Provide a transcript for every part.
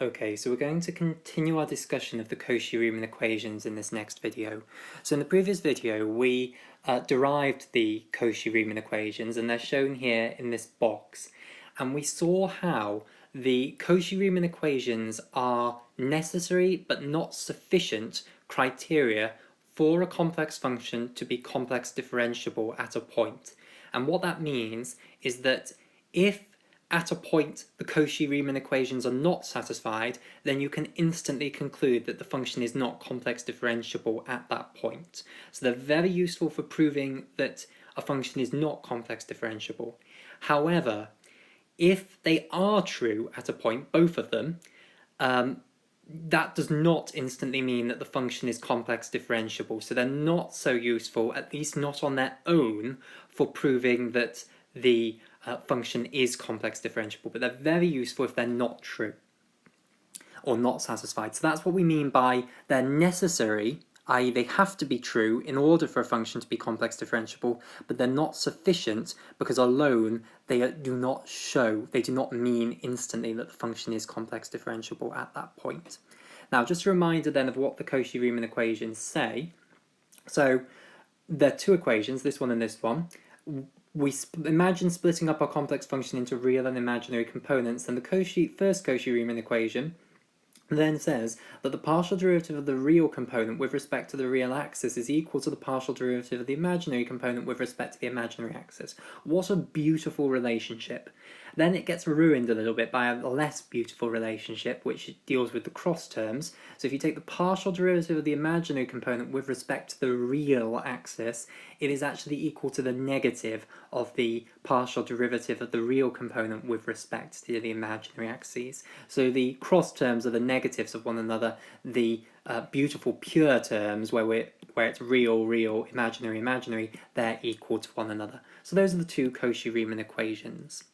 Okay, so we're going to continue our discussion of the Cauchy-Riemann equations in this next video. So in the previous video, we derived the Cauchy-Riemann equations, and they're shown here in this box. And we saw how the Cauchy-Riemann equations are necessary but not sufficient criteria for a complex function to be complex differentiable at a point. And what that means is that if at a point the Cauchy-Riemann equations are not satisfied, then you can instantly conclude that the function is not complex differentiable at that point. So they're very useful for proving that a function is not complex differentiable. However, if they are true at a point, both of them, that does not instantly mean that the function is complex differentiable. So they're not so useful, at least not on their own, for proving that the function is complex differentiable, but they're very useful if they're not true or not satisfied. So that's what we mean by they're necessary, i.e. they have to be true in order for a function to be complex differentiable, but they're not sufficient because alone they do not mean instantly that the function is complex differentiable at that point. Now, just a reminder then of what the Cauchy-Riemann equations say. So there are two equations, this one and this one. We imagine splitting up our complex function into real and imaginary components, and the first Cauchy-Riemann equation then says that the partial derivative of the real component with respect to the real axis is equal to the partial derivative of the imaginary component with respect to the imaginary axis. What a beautiful relationship. Then it gets ruined a little bit by a less beautiful relationship, which deals with the cross terms. So if you take the partial derivative of the imaginary component with respect to the real axis, it is actually equal to the negative of the partial derivative of the real component with respect to the imaginary axes. So the cross terms are the negatives of one another. The beautiful pure terms, where it's real, imaginary, they're equal to one another. So those are the two Cauchy-Riemann equations.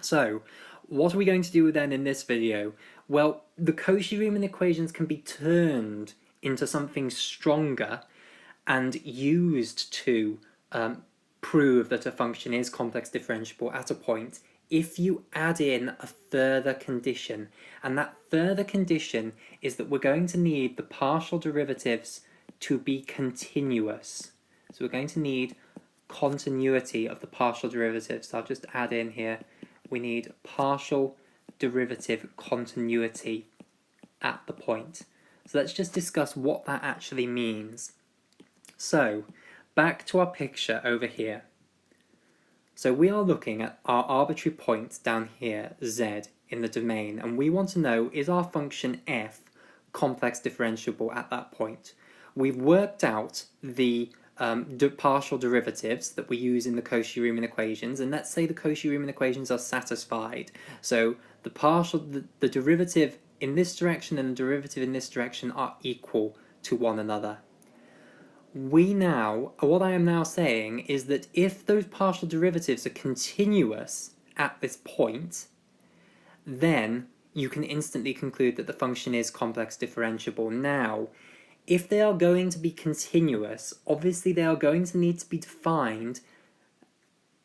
So, what are we going to do then in this video? Well, the Cauchy-Riemann equations can be turned into something stronger and used to prove that a function is complex differentiable at a point if you add in a further condition. And that further condition is that we're going to need the partial derivatives to be continuous. So we're going to need continuity of the partial derivatives. So I'll just add in here, we need partial derivative continuity at the point. So let's just discuss what that actually means. So back to our picture over here. So we are looking at our arbitrary point down here, z, in the domain, and we want to know, is our function f complex differentiable at that point? We've worked out the partial derivatives that we use in the Cauchy-Riemann equations, and let's say the Cauchy-Riemann equations are satisfied. So the derivative in this direction and the derivative in this direction are equal to one another. What I am now saying is that if those partial derivatives are continuous at this point, then you can instantly conclude that the function is complex differentiable. Now, if they are going to be continuous, obviously they are going to need to be defined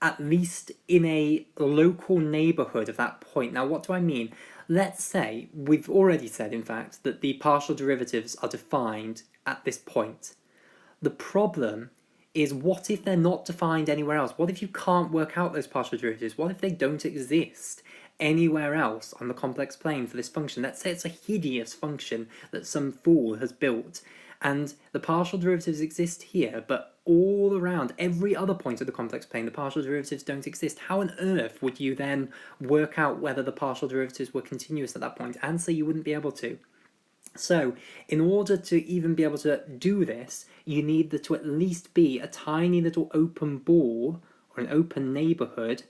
at least in a local neighbourhood of that point. Now, what do I mean? Let's say, we've already said, in fact, that the partial derivatives are defined at this point. The problem is, what if they're not defined anywhere else? What if you can't work out those partial derivatives? What if they don't exist anywhere else on the complex plane for this function? Let's say it's a hideous function that some fool has built, and the partial derivatives exist here, but all around every other point of the complex plane the partial derivatives don't exist. How on earth would you then work out whether the partial derivatives were continuous at that point? Answer, you wouldn't be able to. So, in order to even be able to do this, you need there to at least be a tiny little open ball, or an open neighbourhood,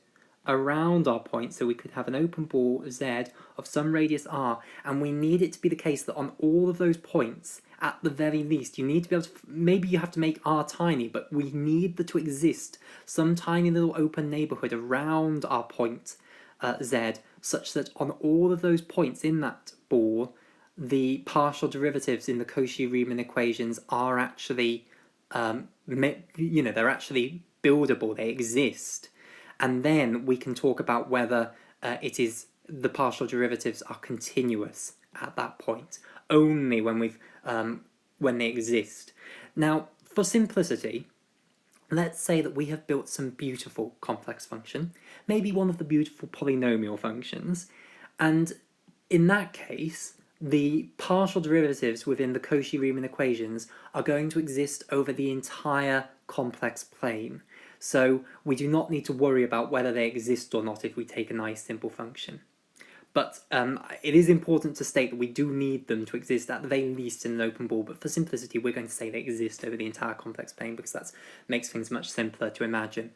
around our point, so we could have an open ball z of some radius r, and we need it to be the case that on all of those points, at the very least, you need to be able to, maybe you have to make r tiny, but we need there to exist some tiny little open neighbourhood around our point z, such that on all of those points in that ball, the partial derivatives in the Cauchy-Riemann equations are actually, they're actually buildable, they exist. And then we can talk about whether it is the partial derivatives are continuous at that point, only when they exist. Now, for simplicity, let's say that we have built some beautiful complex function, maybe one of the beautiful polynomial functions, and in that case, the partial derivatives within the Cauchy-Riemann equations are going to exist over the entire complex plane. So we do not need to worry about whether they exist or not if we take a nice simple function. But it is important to state that we do need them to exist at the very least in an open ball, but for simplicity we're going to say they exist over the entire complex plane because that makes things much simpler to imagine.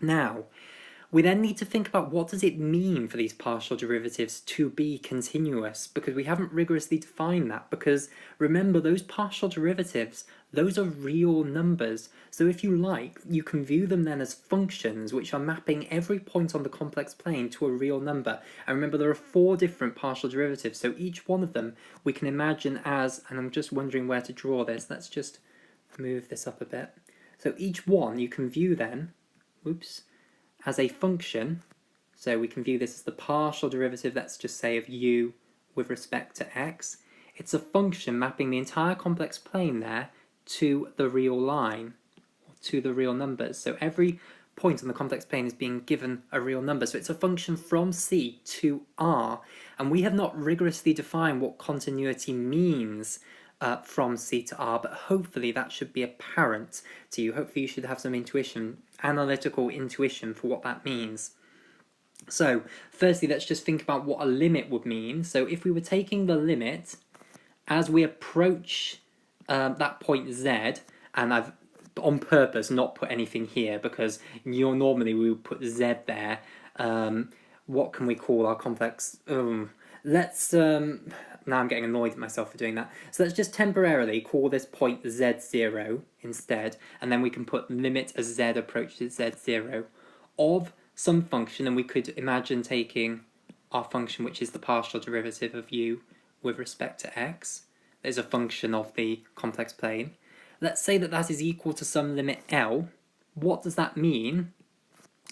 Now, we then need to think about what does it mean for these partial derivatives to be continuous, because we haven't rigorously defined that, because remember, those partial derivatives, those are real numbers. So if you like, you can view them then as functions which are mapping every point on the complex plane to a real number. And remember, there are 4 different partial derivatives, so each one of them we can imagine as, and I'm just wondering where to draw this, let's just move this up a bit. So each one you can view then, as a function, so we can view this as the partial derivative, let's just say, of u with respect to x. It's a function mapping the entire complex plane there to the real line, or to the real numbers. So every point on the complex plane is being given a real number. So it's a function from C to R, and we have not rigorously defined what continuity means from C to R, but hopefully that should be apparent to you. Hopefully you should have some intuition, analytical intuition for what that means. So firstly, let's just think about what a limit would mean. So if we were taking the limit as we approach that point Z, and I've on purpose not put anything here because normally we would put Z there. What can we call our complex? Now I'm getting annoyed at myself for doing that. So let's just temporarily call this point z0 instead, and then we can put limit as z approaches z0 of some function, and we could imagine taking our function, which is the partial derivative of u with respect to x. There's a function of the complex plane. Let's say that that is equal to some limit L. What does that mean?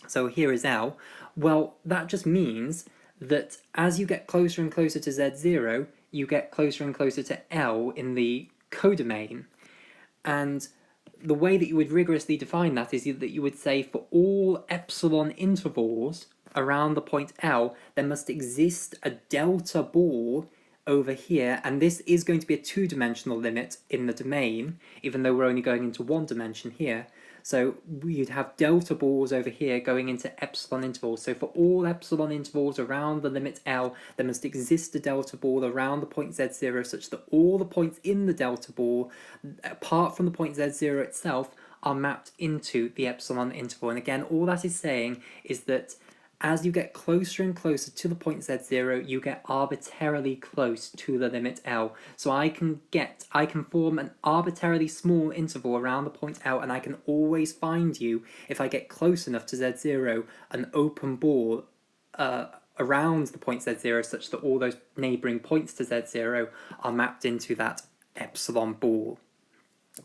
So here is L. Well, that just means that as you get closer and closer to z0, you get closer and closer to L in the codomain. And the way that you would rigorously define that is that you would say for all epsilon intervals around the point L, there must exist a delta ball over here, and this is going to be a 2-dimensional limit in the domain, even though we're only going into 1 dimension here. So you'd have delta balls over here going into epsilon intervals. So for all epsilon intervals around the limit L, there must exist a delta ball around the point z0 such that all the points in the delta ball, apart from the point z0 itself, are mapped into the epsilon interval. And again, all that is saying is that as you get closer and closer to the point z0, you get arbitrarily close to the limit L. So I can form an arbitrarily small interval around the point L, and I can always find you, if I get close enough to z0, an open ball around the point z0 such that all those neighbouring points to z0 are mapped into that epsilon ball.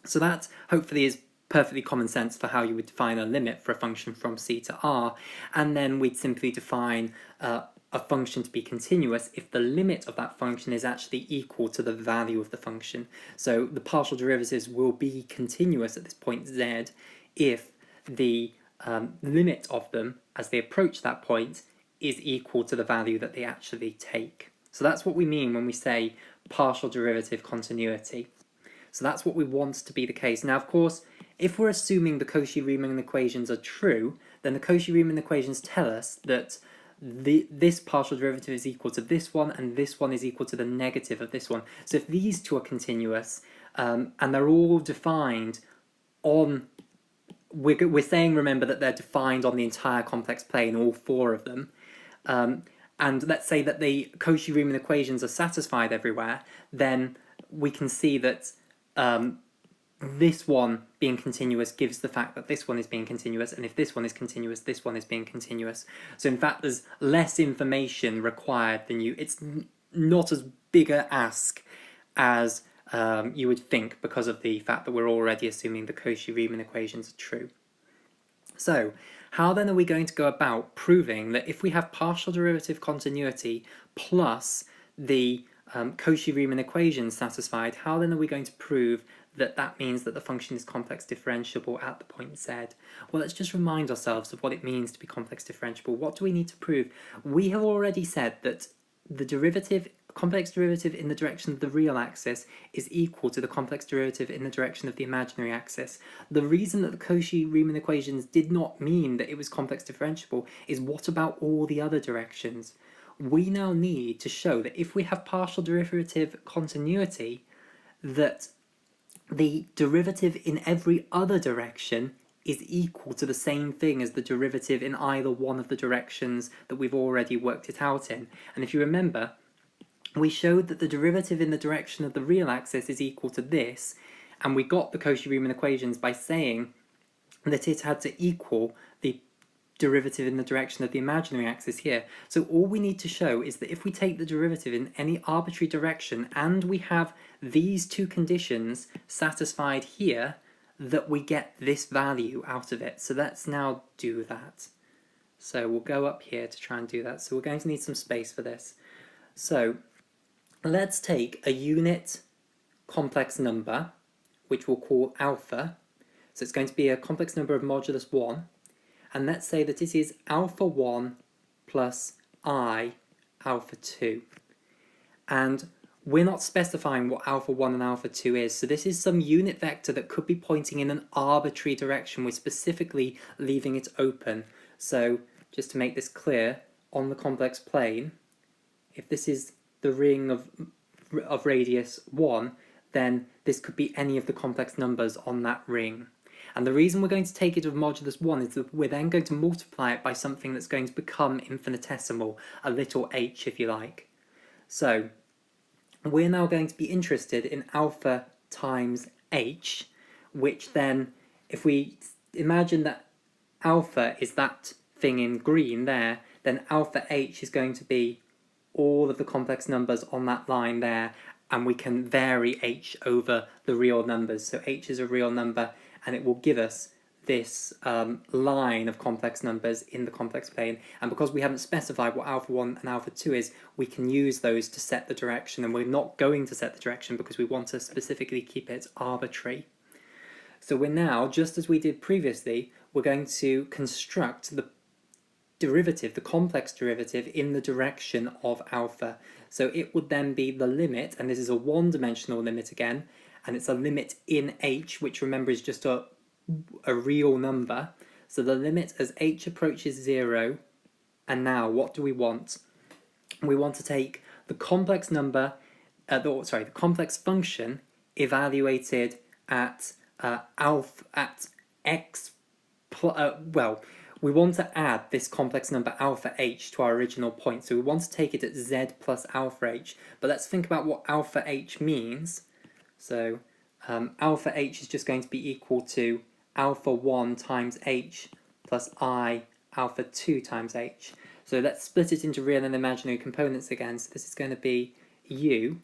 So that hopefully is perfectly common sense for how you would define a limit for a function from C to R, and then we'd simply define a function to be continuous if the limit of that function is actually equal to the value of the function. So the partial derivatives will be continuous at this point Z if the limit of them as they approach that point is equal to the value that they actually take. So that's what we mean when we say partial derivative continuity. So that's what we want to be the case. Now, of course, if we're assuming the Cauchy-Riemann equations are true, then the Cauchy-Riemann equations tell us that this partial derivative is equal to this one, and this one is equal to the negative of this one. So if these two are continuous, and they're all defined on, we're saying, remember, that they're defined on the entire complex plane, all 4 of them, and let's say that the Cauchy-Riemann equations are satisfied everywhere, then we can see that this one being continuous gives the fact that this one is being continuous, and if this one is continuous, this one is being continuous. So in fact, there's less information required than it's not as big a ask as you would think, because of the fact that we're already assuming the Cauchy-Riemann equations are true. So how then are we going to go about proving that if we have partial derivative continuity plus the Cauchy-Riemann equation satisfied, how then are we going to prove that that means that the function is complex differentiable at the point z? Well, let's just remind ourselves of what it means to be complex differentiable. What do we need to prove? We have already said that the complex derivative in the direction of the real axis is equal to the complex derivative in the direction of the imaginary axis. The reason that the Cauchy-Riemann equations did not mean that it was complex differentiable is what about all the other directions? We now need to show that if we have partial derivative continuity, that the derivative in every other direction is equal to the same thing as the derivative in either one of the directions that we've already worked it out in. And if you remember, we showed that the derivative in the direction of the real axis is equal to this, and we got the Cauchy-Riemann equations by saying that it had to equal the derivative in the direction of the imaginary axis here. So all we need to show is that if we take the derivative in any arbitrary direction and we have these two conditions satisfied here, that we get this value out of it. So let's now do that. So we'll go up here to try and do that. So we're going to need some space for this. So let's take a unit complex number, which we'll call alpha. So it's going to be a complex number of modulus 1. And let's say that it is alpha 1 plus I alpha 2. And we're not specifying what alpha 1 and alpha 2 is, so this is some unit vector that could be pointing in an arbitrary direction. We're specifically leaving it open. So just to make this clear, on the complex plane, if this is the ring of radius 1, then this could be any of the complex numbers on that ring. And the reason we're going to take it of modulus 1 is that we're then going to multiply it by something that's going to become infinitesimal, a little h if you like. So we're now going to be interested in alpha times h, which then, if we imagine that alpha is that thing in green there, then alpha h is going to be all of the complex numbers on that line there, and we can vary h over the real numbers. So h is a real number, and it will give us this line of complex numbers in the complex plane. And because we haven't specified what alpha 1 and alpha 2 is, we can use those to set the direction, and we're not going to set the direction because we want to specifically keep it arbitrary. So we're now, just as we did previously, we're going to construct the derivative, the complex derivative, in the direction of alpha. So it would then be the limit, and this is a one-dimensional limit again, and it's a limit in h, which remember is just a real number. So the limit as h approaches 0, and now what do we want? We want to take the complex number, the complex function evaluated at x. We want to add this complex number alpha h to our original point. So we want to take it at z plus alpha h. But let's think about what alpha h means. So alpha h is just going to be equal to alpha 1 times h plus I alpha 2 times h. So let's split it into real and imaginary components again. So this is going to be u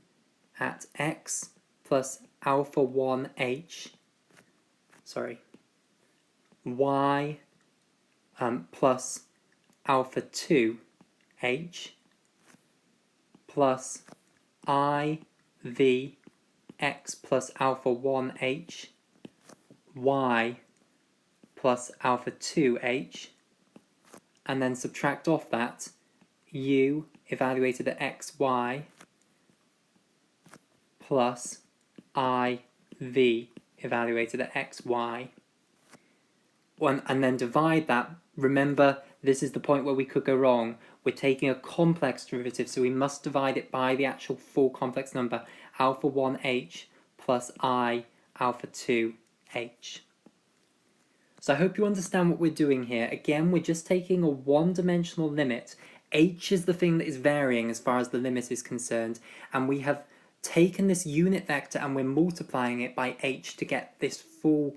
at x plus alpha 1h, y plus alpha 2h plus I v x plus alpha 1h, y plus alpha 2h, and then subtract off that u evaluated at xy plus I v evaluated at xy, and then divide that. Remember, this is the point where we could go wrong. We're taking a complex derivative, so we must divide it by the actual full complex number, alpha 1h plus I alpha 2h. So I hope you understand what we're doing here. Again, we're just taking a one-dimensional limit. H is the thing that is varying as far as the limit is concerned, and we have taken this unit vector and we're multiplying it by h to get this full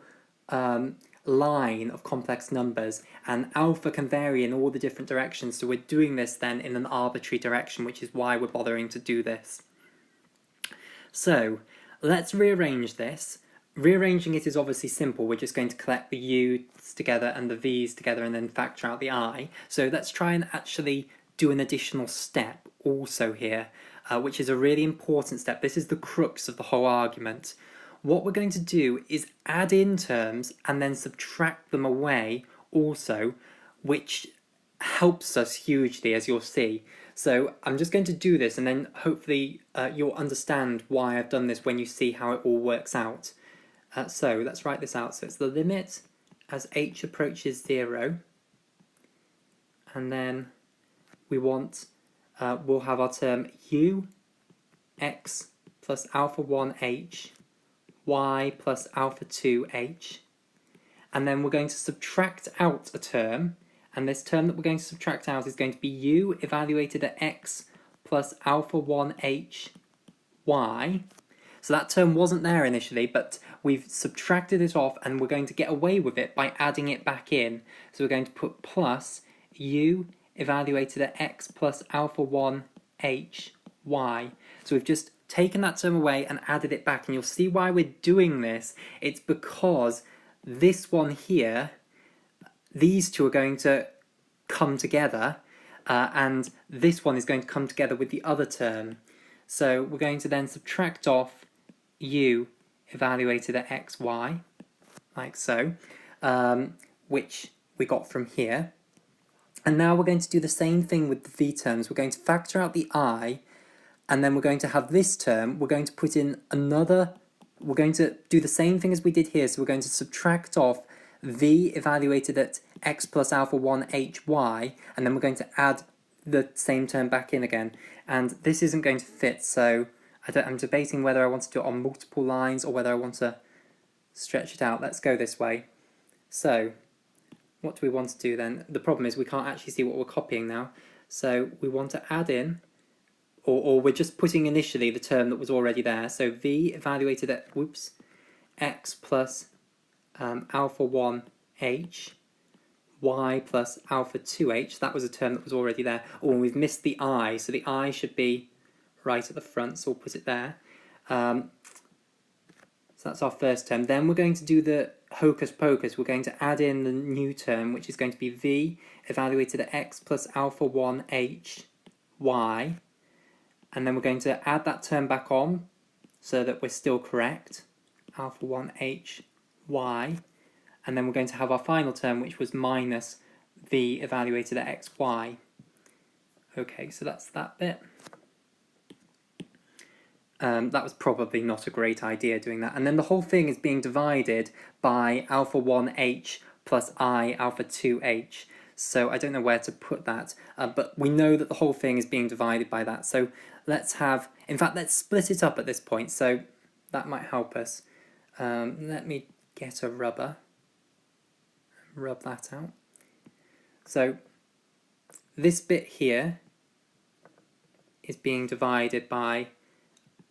line of complex numbers, and alpha can vary in all the different directions, so we're doing this then in an arbitrary direction, which is why we're bothering to do this. So let's rearrange this. rearranging it is obviously simple. We're just going to collect the u's together and the v's together and then factor out the I. So let's try and actually do an additional step also here, which is a really important step. This is the crux of the whole argument. What we're going to do is add in terms and then subtract them away also, which helps us hugely, as you'll see. So I'm just going to do this, and then hopefully you'll understand why I've done this when you see how it all works out. So let's write this out. So it's the limit as h approaches 0, and then we want, we'll have our term u x plus alpha 1h, y plus alpha 2h, and then we're going to subtract out a term, and this term that we're going to subtract out is going to be u evaluated at x plus alpha 1h, y. So that term wasn't there initially, but we've subtracted it off and we're going to get away with it by adding it back in. So we're going to put plus u evaluated at x plus alpha 1h, y. So we've just taken that term away and added it back, and you'll see why we're doing this. It's because this one here, these two are going to come together, and this one is going to come together with the other term. So we're going to then subtract off u evaluated at x, y, like so, which we got from here. And now we're going to do the same thing with the v terms. We're going to factor out the I, and then we're going to have this term. We're going to put in another, we're going to do the same thing as we did here. So we're going to subtract off v evaluated at x plus alpha 1h, y, and then we're going to add the same term back in again. And this isn't going to fit, so I'm debating whether I want to do it on multiple lines or whether I want to stretch it out. Let's go this way. So what do we want to do then? The problem is we can't actually see what we're copying now. So we want to add in, or we're just putting initially the term that was already there. So v evaluated at, x plus alpha 1h, y plus alpha 2h. That was a term that was already there. Oh, and we've missed the I, so the I should be right at the front, so we'll put it there. So that's our first term. Then we're going to do the hocus pocus. We're going to add in the new term, which is going to be v evaluated at x plus alpha 1h, y. And then we're going to add that term back on so that we're still correct, alpha 1h, y. And then we're going to have our final term, which was minus v evaluated at x, y. Okay, so that's that bit. That was probably not a great idea doing that. And then the whole thing is being divided by alpha 1h plus I alpha 2h. So I don't know where to put that, but we know that the whole thing is being divided by that. So let's have, in fact, let's split it up at this point. So that might help us. Let me get a rubber. Rub that out. So this bit here is being divided by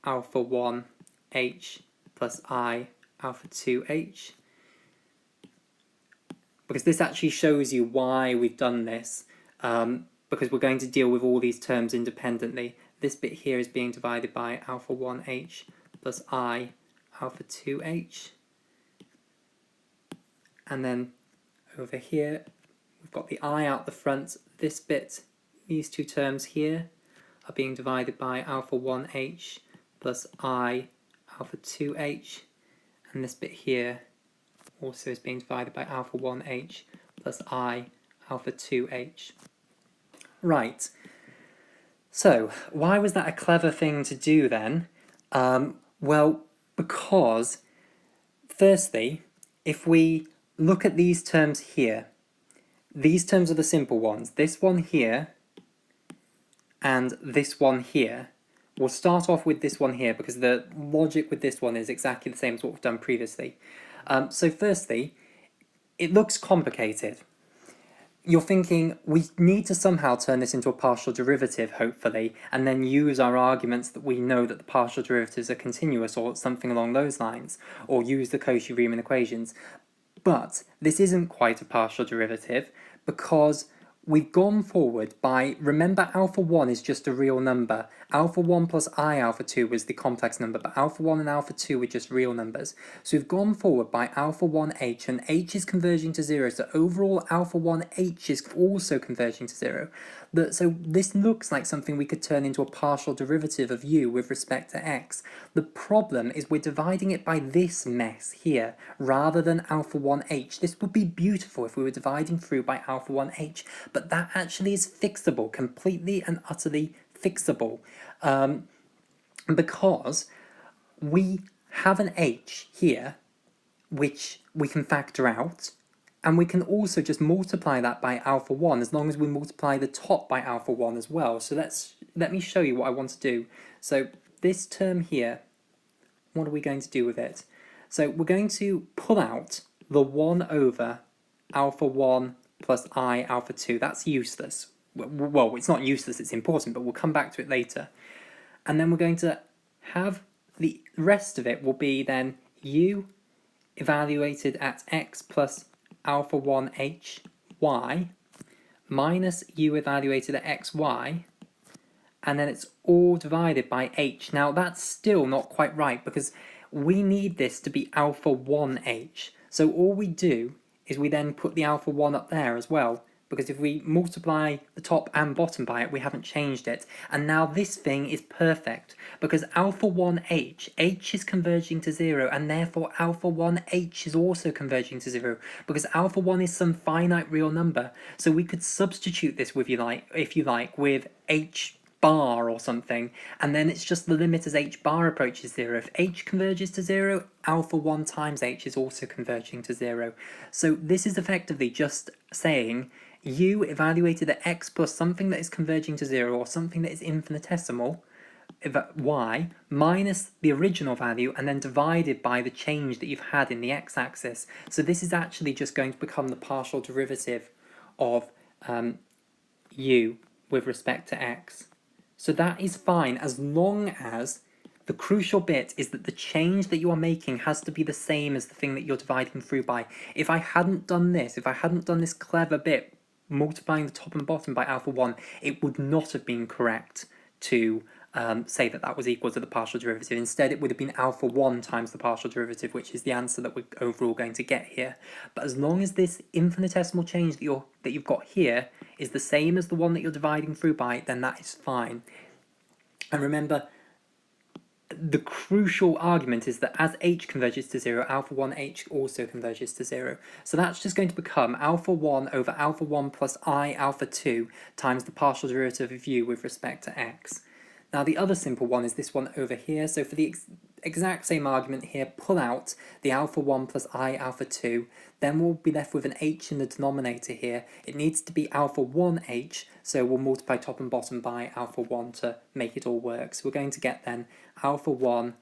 alpha 1h plus I alpha 2h, because this actually shows you why we've done this, because we're going to deal with all these terms independently. This bit here is being divided by alpha 1h plus I alpha 2h, and then over here we've got the I out the front. This bit, these two terms here, are being divided by alpha 1h plus I alpha 2h, and this bit here also is being divided by alpha 1h plus I alpha 2h. Right, so why was that a clever thing to do then? Well, because firstly, if we look at these terms here, these terms are the simple ones. This one here and this one here. We'll start off with this one here because the logic with this one is exactly the same as what we've done previously. So firstly, it looks complicated. You're thinking, we need to somehow turn this into a partial derivative, hopefully, and then use our arguments that we know that the partial derivatives are continuous or something along those lines, or use the Cauchy-Riemann equations. But this isn't quite a partial derivative because we've gone forward by, remember alpha 1 is just a real number. alpha 1 plus I alpha 2 was the complex number, but alpha 1 and alpha 2 were just real numbers. So we've gone forward by alpha 1h, and h is converging to 0, so overall alpha 1h is also converging to 0. So this looks like something we could turn into a partial derivative of u with respect to x. The problem is we're dividing it by this mess here, rather than alpha 1h. This would be beautiful if we were dividing through by alpha 1h, but that actually is fixable, completely and utterly fixable, because we have an h here which we can factor out, and we can also just multiply that by alpha 1 as long as we multiply the top by alpha 1 as well. So let me show you what I want to do. So this term here, what are we going to do with it? So we're going to pull out the 1 over alpha 1 plus I alpha 2. That's useless. Well, it's not useless, it's important, but we'll come back to it later. And then we're going to have the rest of it will be then u evaluated at x plus alpha 1h y minus u evaluated at xy, and then it's all divided by h. Now that's still not quite right because we need this to be alpha 1h. So all we do is we then put the alpha 1 up there as well, because if we multiply the top and bottom by it, we haven't changed it. And now this thing is perfect, because alpha 1h, h is converging to 0, and therefore alpha 1h is also converging to 0, because alpha 1 is some finite real number. So we could substitute this with, if you like, with h bar or something, and then it's just the limit as h bar approaches 0. If h converges to 0, alpha 1 times h is also converging to 0. So this is effectively just saying u evaluated at x plus something that is converging to 0 or something that is infinitesimal, y, minus the original value and then divided by the change that you've had in the x-axis. So this is actually just going to become the partial derivative of u with respect to x. So that is fine as long as the crucial bit is that the change that you are making has to be the same as the thing that you're dividing through by. If I hadn't done this clever bit, multiplying the top and bottom by alpha 1, it would not have been correct to say that that was equal to the partial derivative. Instead, it would have been alpha 1 times the partial derivative, which is the answer that we're overall going to get here. But as long as this infinitesimal change that you've got here is the same as the one that you're dividing through by, then that is fine. And remember, the crucial argument is that as h converges to 0, alpha 1h also converges to 0. So that's just going to become alpha 1 over alpha 1 plus I alpha 2 times the partial derivative of u with respect to x. Now the other simple one is this one over here. So for the exact same argument here, pull out the alpha 1 plus I alpha 2, then we'll be left with an h in the denominator here. It needs to be alpha 1h, so we'll multiply top and bottom by alpha 1 to make it all work. So we're going to get then alpha 1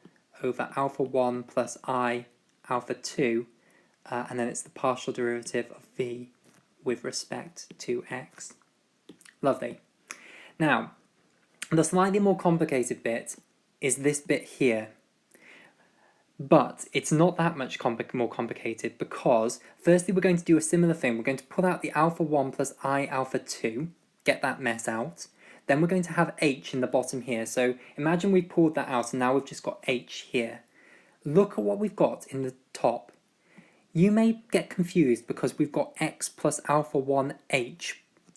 over alpha 1 plus I alpha 2, and then it's the partial derivative of v with respect to x. Lovely. Now, the slightly more complicated bit is this bit here. But it's not that much more complicated, because firstly we're going to do a similar thing. We're going to pull out the alpha 1 plus I alpha 2, get that mess out. Then we're going to have h in the bottom here. So imagine we pulled that out and now we've just got h here. Look at what we've got in the top. You may get confused because we've got x plus alpha 1h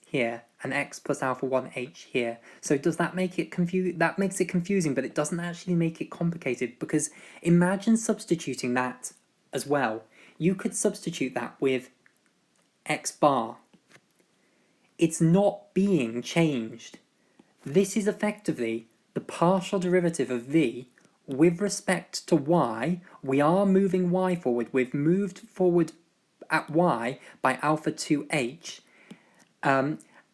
here and x plus alpha 1h here. So does that make it confusing? That makes it confusing, but it doesn't actually make it complicated, because imagine substituting that as well. You could substitute that with x bar. It's not being changed. This is effectively the partial derivative of v with respect to y. We are moving y forward. We've moved forward at y by alpha 2h.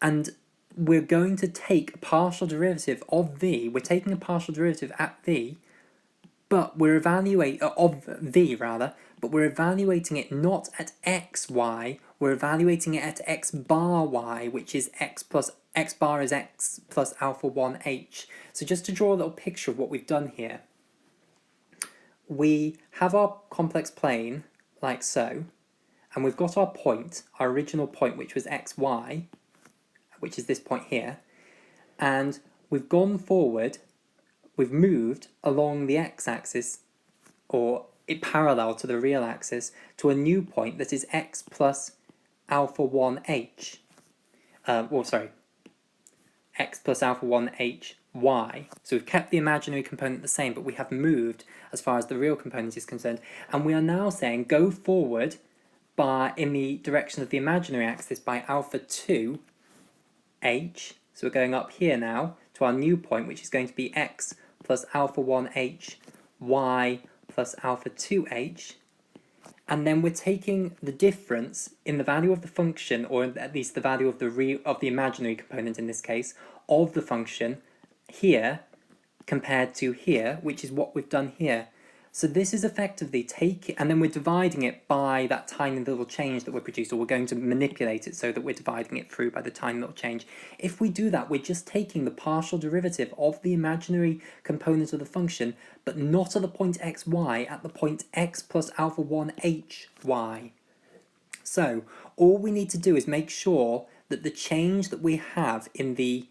And we're going to take a partial derivative of v. We're taking a partial derivative at v, but we're evaluating but we're evaluating it not at xy. We're evaluating it at x bar y, which is x bar is x plus alpha 1h. So just to draw a little picture of what we've done here, we have our complex plane like so, and we've got our point, our original point, which was xy, which is this point here, and we've gone forward we've moved along the x-axis, or it parallel to the real axis, to a new point that is x plus alpha 1h. X plus alpha 1h y. So we've kept the imaginary component the same, but we have moved as far as the real component is concerned. And we are now saying go forward in the direction of the imaginary axis by alpha 2h. So we're going up here now to our new point, which is going to be x plus alpha 1h y plus alpha 2h. And then we're taking the difference in the value of the function, or at least the value of the imaginary component in this case, of the function here compared to here, which is what we've done here. So this is effectively and then we're dividing it by that tiny little change that we produced, or we're going to manipulate it so that we're dividing it through by the tiny little change. If we do that, we're just taking the partial derivative of the imaginary component of the function, but not at the point xy, at the point x plus alpha 1hy. So all we need to do is make sure that the change that we have in the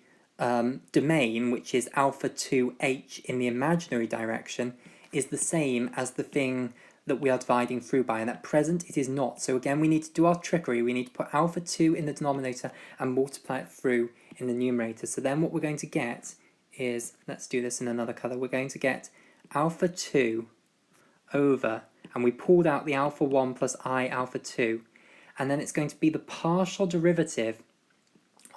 domain, which is alpha 2h in the imaginary direction, is the same as the thing that we are dividing through by, and at present it is not. So again, we need to do our trickery. We need to put alpha 2 in the denominator and multiply it through in the numerator. So then what we're going to get is, let's do this in another colour, we're going to get alpha 2 over, and we pulled out the alpha 1 plus I alpha 2, and then it's going to be the partial derivative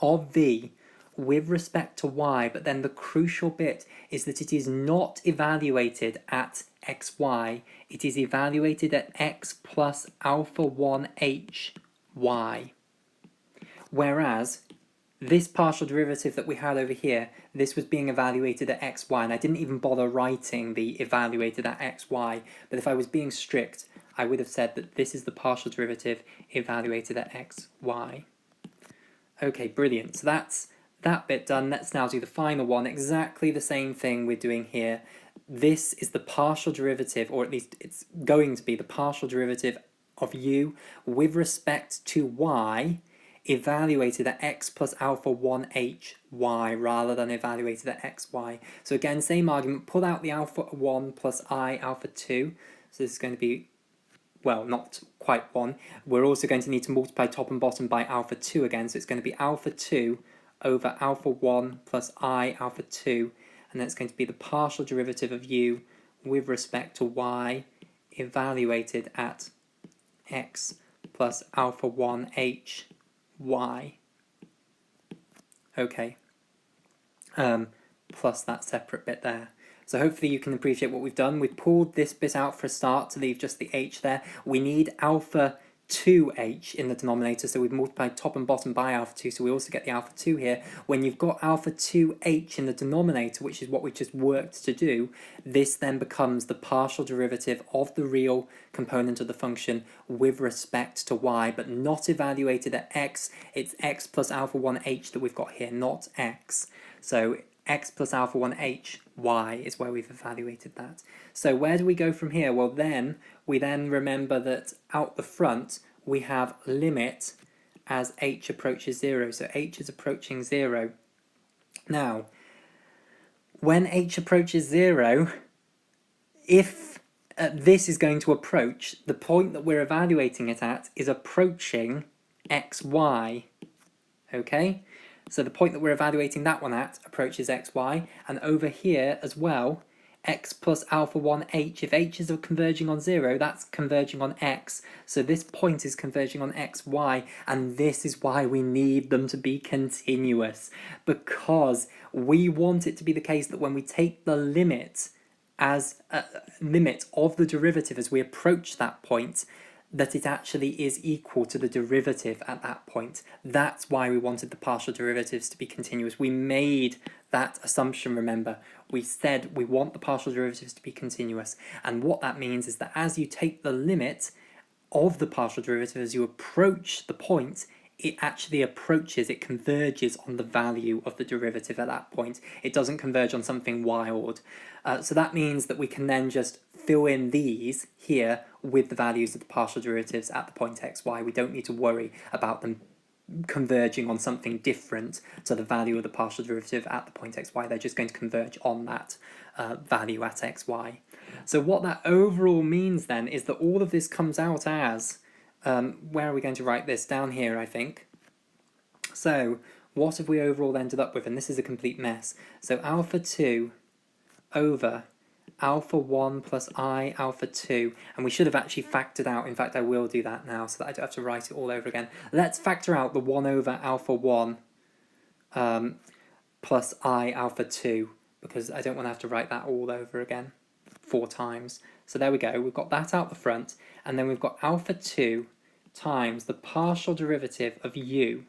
of v with respect to y, but then the crucial bit is that it is not evaluated at xy, it is evaluated at x plus alpha 1h y. Whereas this partial derivative that we had over here, this was being evaluated at xy, and I didn't even bother writing the evaluated at xy, but if I was being strict, I would have said that this is the partial derivative evaluated at xy. Okay, brilliant. So that's that bit done. Let's now do the final one. Exactly the same thing we're doing here. This is the partial derivative, or at least it's going to be the partial derivative of u with respect to y, evaluated at x plus alpha 1h y rather than evaluated at xy. So again, same argument, pull out the alpha 1 plus I alpha 2. So this is going to be, well, not quite 1. We're also going to need to multiply top and bottom by alpha 2 again. So it's going to be alpha 2 over alpha 1 plus I alpha 2. And that's going to be the partial derivative of u with respect to y evaluated at x plus alpha 1h y. Okay. Plus that separate bit there. So hopefully you can appreciate what we've done. We've pulled this bit out for a start to leave just the h there. We need alpha 2h in the denominator, so we've multiplied top and bottom by alpha 2, so we also get the alpha 2 here. When you've got alpha 2h in the denominator, which is what we just worked to do, this then becomes the partial derivative of the real component of the function with respect to y, but not evaluated at x. It's x plus alpha 1h that we've got here, not x. So x plus alpha 1h y is where we've evaluated that. So where do we go from here? Well, we then remember that out the front we have limit as h approaches 0. So h is approaching 0. Now, when h approaches 0, if this is going to approach, the point that we're evaluating it at is approaching xy. Okay? So the point that we're evaluating that one at approaches xy, and over here as well, x plus alpha 1h, if h is converging on 0, that's converging on x, so this point is converging on xy, and this is why we need them to be continuous, because we want it to be the case that when we take the limit as a limit of the derivative as we approach that point, that it actually is equal to the derivative at that point. That's why we wanted the partial derivatives to be continuous. We made that assumption, remember. We said we want the partial derivatives to be continuous. And what that means is that as you take the limit of the partial derivative, as you approach the point, it actually approaches, it converges on the value of the derivative at that point. It doesn't converge on something wild. So that means that we can then just fill in these here with the values of the partial derivatives at the point xy. We don't need to worry about them converging on something different to the value of the partial derivative at the point xy. They're just going to converge on that value at xy. So what that overall means then is that all of this comes out as, where are we going to write this? Down here, I think. So what have we overall ended up with? And this is a complete mess. So alpha 2 over alpha 1 plus I alpha 2, and we should have actually factored out, in fact I will do that now so that I don't have to write it all over again. Let's factor out the 1 over alpha 1 plus I alpha 2, because I don't want to have to write that all over again 4 times. So there we go, we've got that out the front, and then we've got alpha 2 times the partial derivative of u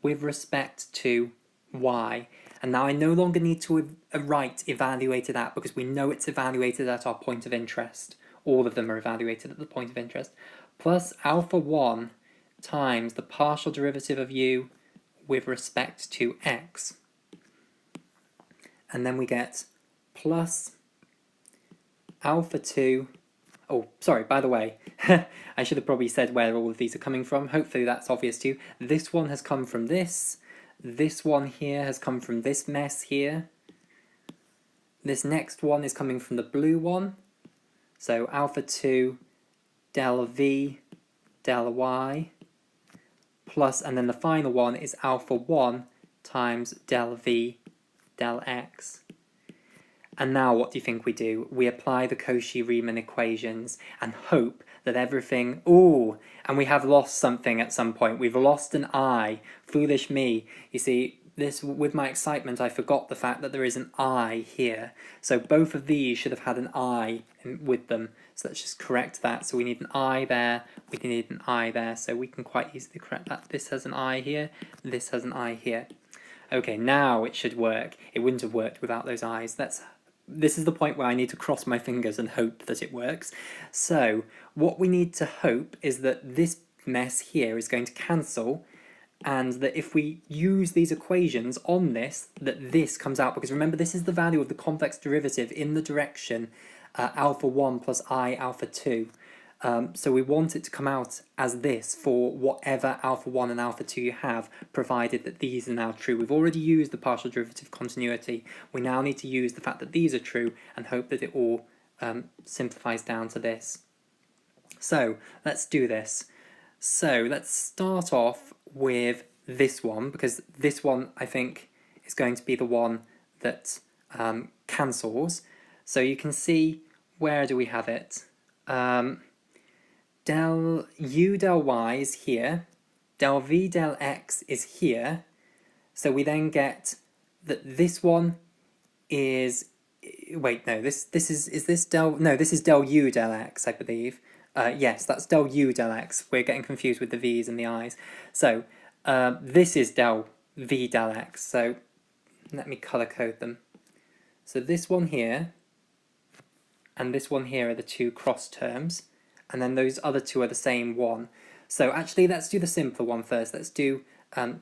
with respect to y. And now I no longer need to write evaluated at, because we know it's evaluated at our point of interest. All of them are evaluated at the point of interest. Plus alpha 1 times the partial derivative of u with respect to x. And then we get plus alpha 2. Oh, sorry, by the way, I should have probably said where all of these are coming from. Hopefully that's obvious to you. This one has come from this. This one here has come from this mess here. This next one is coming from the blue one. So alpha 2 del v del y plus, and then the final one is alpha 1 times del v del x. And now what do you think we do? We apply the Cauchy-Riemann equations and hope that everything... Ooh, and we have lost something at some point. We've lost an I. Foolish me. You see, this with my excitement, I forgot the fact that there is an I here. So both of these should have had an I with them. So let's just correct that. So we need an I there, we need an I there. So we can quite easily correct that. This has an I here, this has an I here. Okay, now it should work. It wouldn't have worked without those I's. This is the point where I need to cross my fingers and hope that it works. So what we need to hope is that this mess here is going to cancel, and that if we use these equations on this, that this comes out, because remember this is the value of the complex derivative in the direction alpha 1 plus I alpha 2. So we want it to come out as this for whatever alpha 1 and alpha 2 you have, provided that these are now true. We've already used the partial derivative continuity. We now need to use the fact that these are true and hope that it all simplifies down to this. So let's do this. So let's start off with this one, because this one I think is going to be the one that cancels. So you can see, where do we have it? Del u del y is here, del v del x is here, so we then get that this one is, wait, no, this is del u del x, I believe. Yes, that's del u del x. We're getting confused with the v's and the i's. So this is del v del x, so let me color code them. So this one here and this one here are the two cross terms, and then those other two are the same one. So actually let's do the simpler one first. Let's do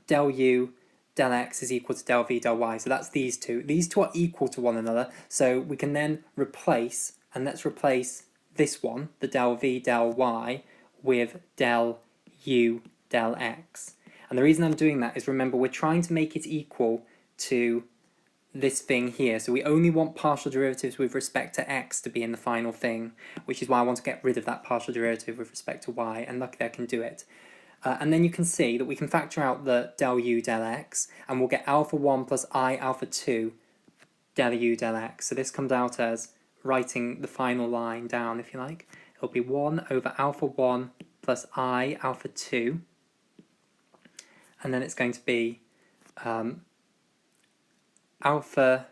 del u del x is equal to del v del y. So that's these two. These two are equal to one another, so we can then replace, and let's replace this one, the del v del y, with del u del x. And the reason I'm doing that is, remember, we're trying to make it equal to this thing here, so we only want partial derivatives with respect to x to be in the final thing, which is why I want to get rid of that partial derivative with respect to y, and luckily I can do it. And then you can see that we can factor out the del u del x, and we'll get alpha 1 plus I alpha 2 del u del x. So this comes out as, writing the final line down if you like, it'll be 1 over alpha 1 plus I alpha 2, and then it's going to be alpha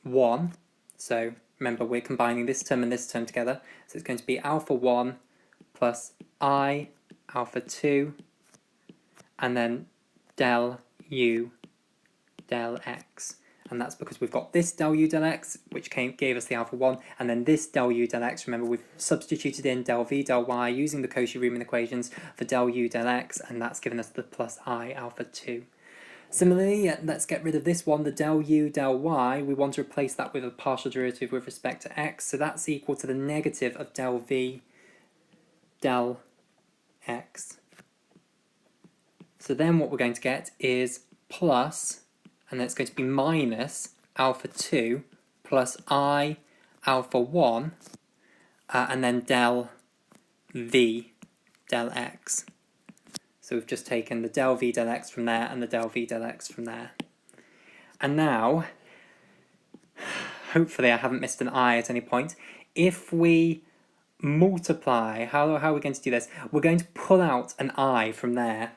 1, so remember we're combining this term and this term together, so it's going to be alpha 1 plus I alpha 2, and then del u del x. And that's because we've got this del u del x, which gave us the alpha 1, and then this del u del x, remember we've substituted in del v del y using the Cauchy-Riemann equations for del u del x, and that's given us the plus I alpha 2. Similarly, let's get rid of this one, the del u del y. We want to replace that with a partial derivative with respect to x, so that's equal to the negative of del v del x. So then what we're going to get is plus, and then it's going to be minus alpha 2 plus I alpha 1, and then del v del x. So we've just taken the del v del x from there and the del v del x from there. And now, hopefully I haven't missed an I at any point, if we multiply, how are we going to do this? We're going to pull out an I from there.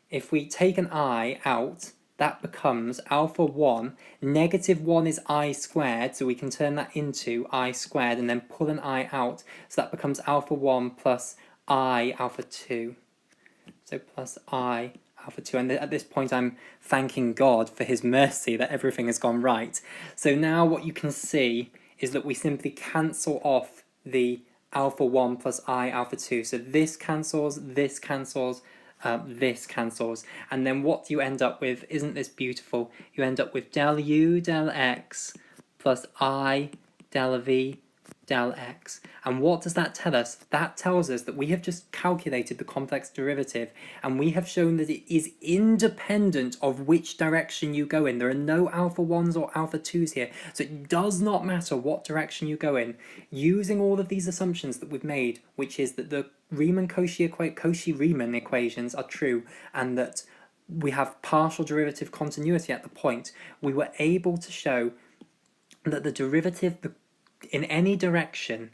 If we take an I out, that becomes alpha 1. Negative 1 is I squared, so we can turn that into I squared and then pull an I out. So that becomes alpha 1 plus I alpha 2. So plus I alpha 2. And at this point I'm thanking God for his mercy that everything has gone right. So now what you can see is that we simply cancel off the alpha 1 plus I alpha 2. So this cancels, this cancels, this cancels, and then what you end up with, isn't this beautiful? You end up with del u del x plus I del v del x. And what does that tell us? That tells us that we have just calculated the complex derivative, and we have shown that it is independent of which direction you go in. There are no alpha 1s or alpha 2s here, so it does not matter what direction you go in. Using all of these assumptions that we've made, which is that the Cauchy-Riemann equations are true, and that we have partial derivative continuity at the point, we were able to show that the derivative in any direction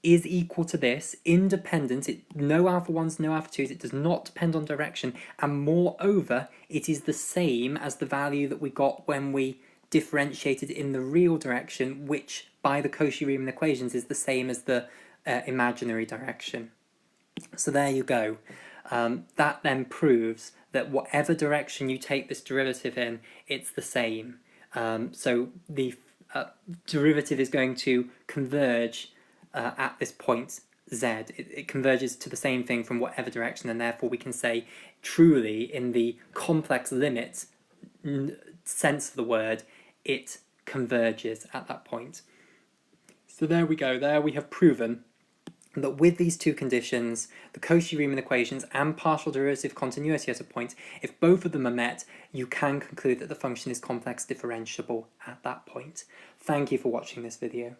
is equal to this, independent, no alpha 1s, no alpha 2s, it does not depend on direction, and moreover, it is the same as the value that we got when we differentiated in the real direction, which by the Cauchy-Riemann equations is the same as the imaginary direction. So there you go. That then proves that whatever direction you take this derivative in, it's the same. So the derivative is going to converge at this point z. It converges to the same thing from whatever direction, and therefore we can say truly in the complex limit sense of the word, it converges at that point. So there we go. There we have proven that with these two conditions, the Cauchy-Riemann equations and partial derivative continuity at a point, if both of them are met, you can conclude that the function is complex differentiable at that point. Thank you for watching this video.